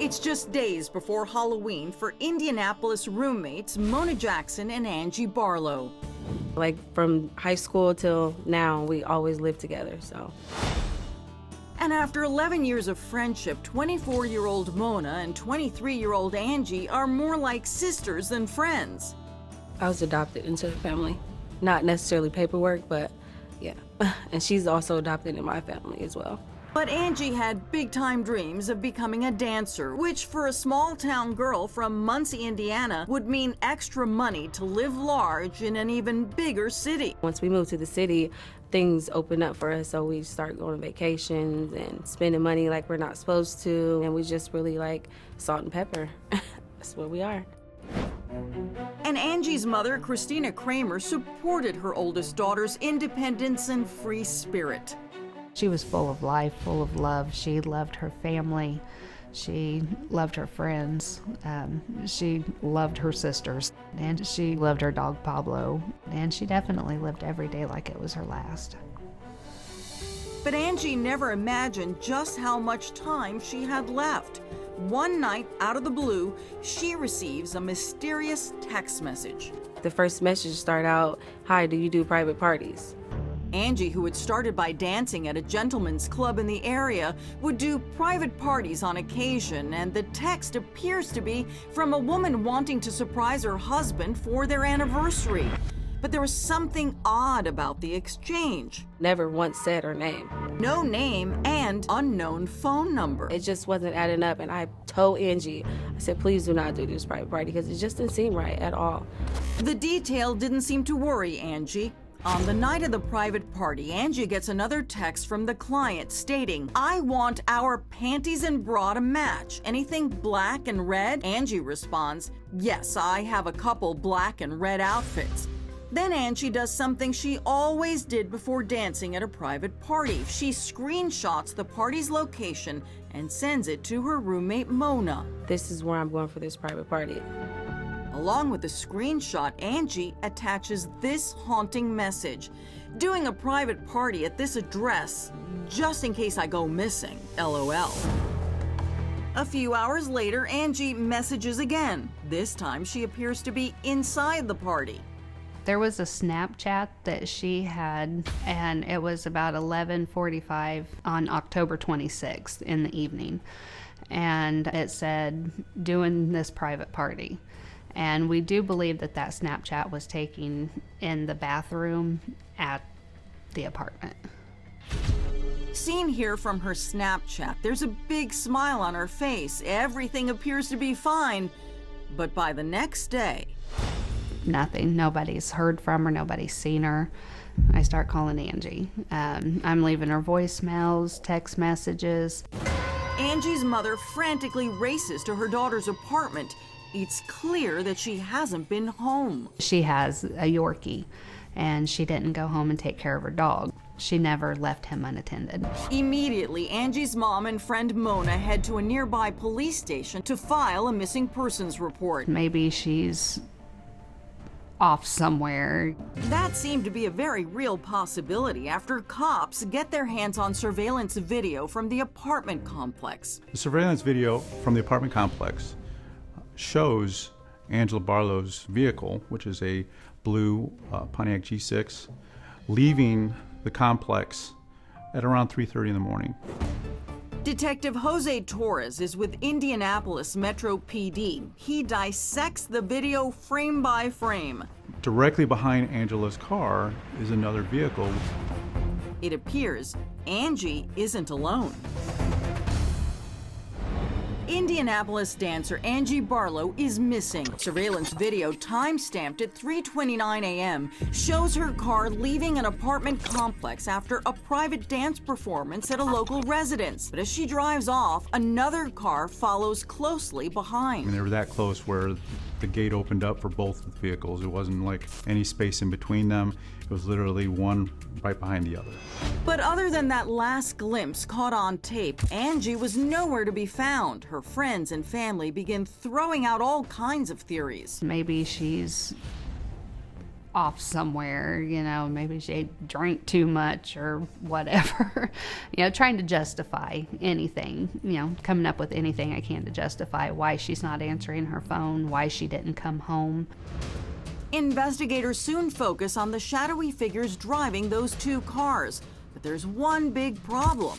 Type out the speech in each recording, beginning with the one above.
It's just days before Halloween for Indianapolis roommates Mona Jackson and Angie Barlow. Like from high school till now, we always lived together, so. And after 11 years of friendship, 24-year-old Mona and 23-year-old Angie are more like sisters than friends. I was adopted into the family. Not necessarily paperwork, but yeah. And she's also adopted in my family as well. But Angie had big-time dreams of becoming a dancer, which for a small-town girl from Muncie, Indiana, would mean extra money to live large in an even bigger city. Once we moved to the city, things opened up for us, so we start going on vacations and spending money like we're not supposed to, and we just really like salt and pepper. That's where we are. And Angie's mother, Christina Kramer, supported her oldest daughter's independence and free spirit. She was full of life, full of love. She loved her family. She loved her friends. She loved her sisters. And she loved her dog, Pablo. And she definitely lived every day like it was her last. But Angie never imagined just how much time she had left. One night, out of the blue, she receives a mysterious text message. The first message started out, "Hi, do you do private parties?" Angie, who had started by dancing at a gentleman's club in the area, would do private parties on occasion, and the text appears to be from a woman wanting to surprise her husband for their anniversary. But there was something odd about the exchange. Never once said her name. No name and unknown phone number. It just wasn't adding up, and I told Angie, I said, please do not do this private party, because it just didn't seem right at all. The detail didn't seem to worry Angie. On the night of the private party, Angie gets another text from the client stating, "I want our panties and bra to match. Anything black and red?" Angie responds, "Yes, I have a couple black and red outfits." Then Angie does something she always did before dancing at a private party. She screenshots the party's location and sends it to her roommate Mona. This is where I'm going for this private party. Along with the screenshot, Angie attaches this haunting message. "Doing a private party at this address, just in case I go missing, LOL." A few hours later, Angie messages again. This time she appears to be inside the party. There was a Snapchat that she had, and it was about 11:45 on October 26th in the evening. And it said, "Doing this private party." And we do believe that that Snapchat was taken in the bathroom at the apartment. Seen here from her Snapchat, there's a big smile on her face. Everything appears to be fine. But by the next day, nothing. Nobody's heard from her. Nobody's seen her. I start calling Angie. I'm leaving her voicemails, text messages. Angie's mother frantically races to her daughter's apartment. It's clear that she hasn't been home. She has a Yorkie, and she didn't go home and take care of her dog. She never left him unattended. Immediately, Angie's mom and friend Mona head to a nearby police station to file a missing persons report. Maybe she's off somewhere. That seemed to be a very real possibility after cops get their hands on surveillance video from the apartment complex. The surveillance video from the apartment complex shows Angela Barlow's vehicle, which is a blue Pontiac G6, leaving the complex at around 3:30 in the morning. Detective Jose Torres is with Indianapolis Metro PD. He dissects the video frame by frame. Directly behind Angela's car is another vehicle. It appears Angie isn't alone. Indianapolis dancer Angie Barlow is missing. Surveillance video time-stamped at 3:29 a.m. shows her car leaving an apartment complex after a private dance performance at a local residence. But as she drives off, another car follows closely behind. And they were that close where the gate opened up for both vehicles. It wasn't like any space in between them. It was literally one right behind the other. But other than that last glimpse caught on tape, Angie was nowhere to be found. Her friends and family begin throwing out all kinds of theories. Maybe she's off somewhere, maybe she drank too much or whatever. Trying to justify anything, coming up with anything I can to justify why she's not answering her phone, why she didn't come home. Investigators soon focus on the shadowy figures driving those two cars. But there's one big problem.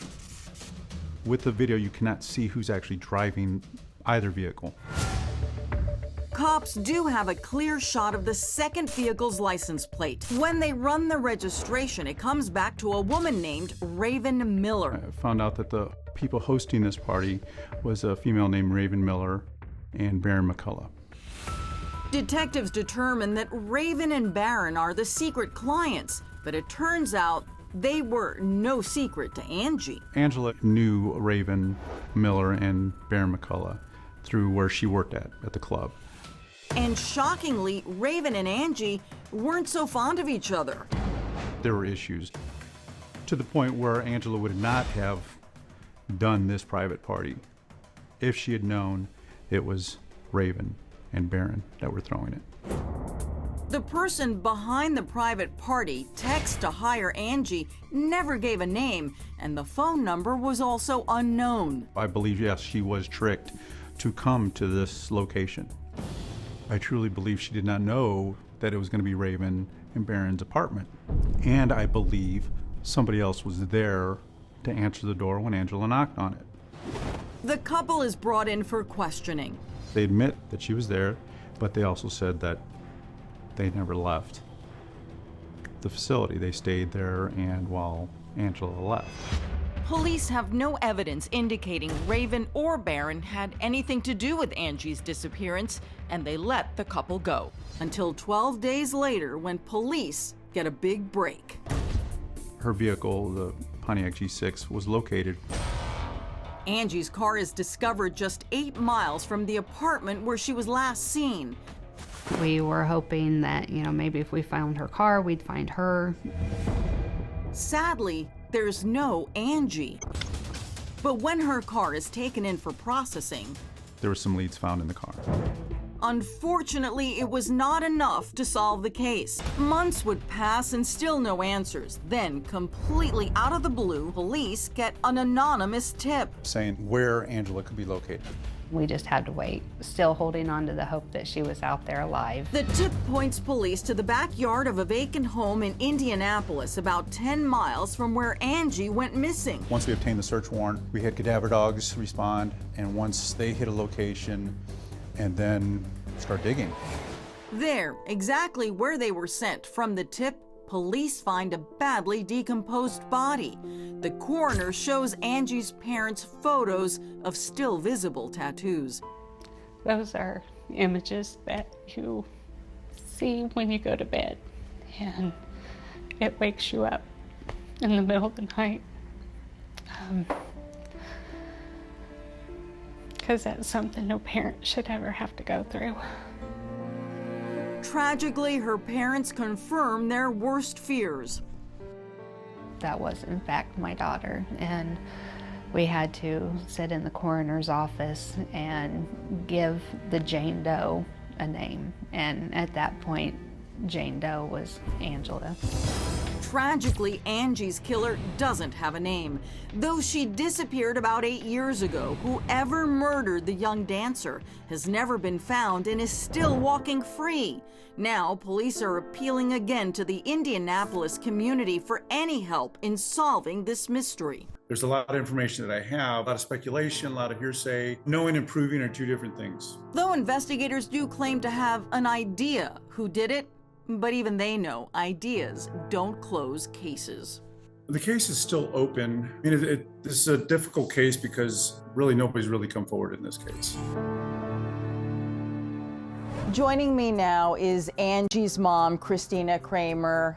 With the video, you cannot see who's actually driving either vehicle. Cops do have a clear shot of the second vehicle's license plate. When they run the registration, it comes back to a woman named Raven Miller. I found out that the people hosting this party was a female named Raven Miller and Baron McCullough. Detectives determine that Raven and Baron are the secret clients, but it turns out they were no secret to Angie. Angela knew Raven Miller and Baron McCullough through where she worked at the club. And shockingly, Raven and Angie weren't so fond of each other. There were issues to the point where Angela would not have done this private party if she had known it was Raven and Baron that were throwing it. The person behind the private party text to hire Angie never gave a name, and the phone number was also unknown. I believe, yes, she was tricked to come to this location. I truly believe she did not know that it was going to be Raven and Baron's apartment. And I believe somebody else was there to answer the door when Angela knocked on it. The couple is brought in for questioning. They admit that she was there, but they also said that they never left the facility. They stayed there and while Angela left. Police have no evidence indicating Raven or Baron had anything to do with Angie's disappearance, and they let the couple go. Until 12 days later, when police get a big break. Her vehicle, the Pontiac G6, was located. Angie's car is discovered just 8 miles from the apartment where she was last seen. We were hoping that, maybe if we found her car, we'd find her. Sadly, there's no Angie. But when her car is taken in for processing, There were some leads found in the car. unfortunately, it was not enough to solve the case. Months would pass and still no answers. Then, completely out of the blue, police get an anonymous tip. Saying where Angela could be located. We just had to wait, still holding on to the hope that she was out there alive. The tip points police to the backyard of a vacant home in Indianapolis, about 10 miles from where Angie went missing. Once we obtained the search warrant, we had cadaver dogs respond, and once they hit a location, and then start digging. There, exactly where they were sent from the tip, police find a badly decomposed body. The coroner shows Angie's parents photos of still visible tattoos. Those are images that you see when you go to bed, and it wakes you up in the middle of the night. Because that's something no parent should ever have to go through. Tragically, her parents confirm their worst fears. That was, in fact, my daughter. And we had to sit in the coroner's office and give the Jane Doe a name. And at that point, Jane Doe was Angela. Tragically, Angie's killer doesn't have a name. Though she disappeared about 8 years ago, whoever murdered the young dancer has never been found and is still walking free. Now, police are appealing again to the Indianapolis community for any help in solving this mystery. There's a lot of information that I have, a lot of speculation, a lot of hearsay. Knowing and proving are two different things. Though investigators do claim to have an idea who did it, but even they know ideas don't close cases. The case is still open. I mean, this is a difficult case because really nobody's really come forward in this case. Joining me now is Angie's mom, Christina Kramer.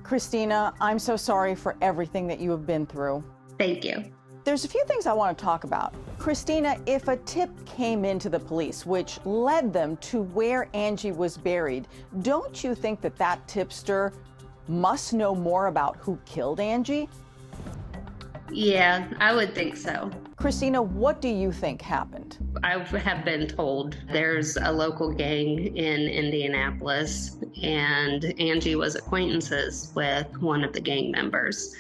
Christina, I'm so sorry for everything that you have been through. Thank you. There's a few things I want to talk about. Christina, if a tip came into the police which led them to where Angie was buried, don't you think that that tipster must know more about who killed Angie? Yeah, I would think so. Christina, what do you think happened? I have been told there's a local gang in Indianapolis, and Angie was acquaintances with one of the gang members.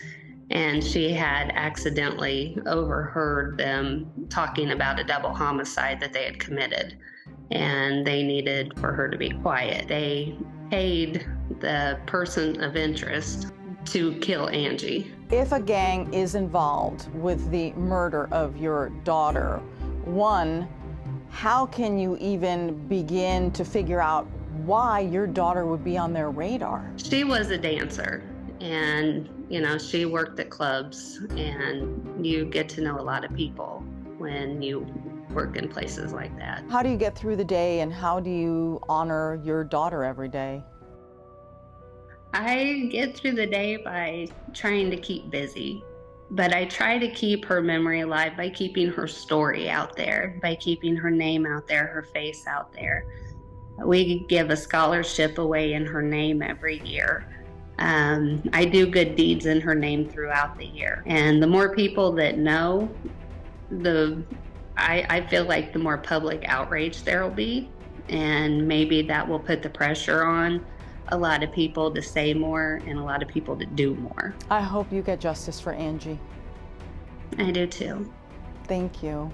And she had accidentally overheard them talking about a double homicide that they had committed. And they needed for her to be quiet. They paid the person of interest to kill Angie. If a gang is involved with the murder of your daughter, one, how can you even begin to figure out why your daughter would be on their radar? She was a dancer, and she worked at clubs, and you get to know a lot of people when you work in places like that. How do you get through the day, and how do you honor your daughter every day? I get through the day by trying to keep busy, but I try to keep her memory alive by keeping her story out there, by keeping her name out there, her face out there. We give a scholarship away in her name every year. I do good deeds in her name throughout the year. And the more people that know, I feel like the more public outrage there will be. And maybe that will put the pressure on a lot of people to say more and a lot of people to do more. I hope you get justice for Angie. I do too. Thank you.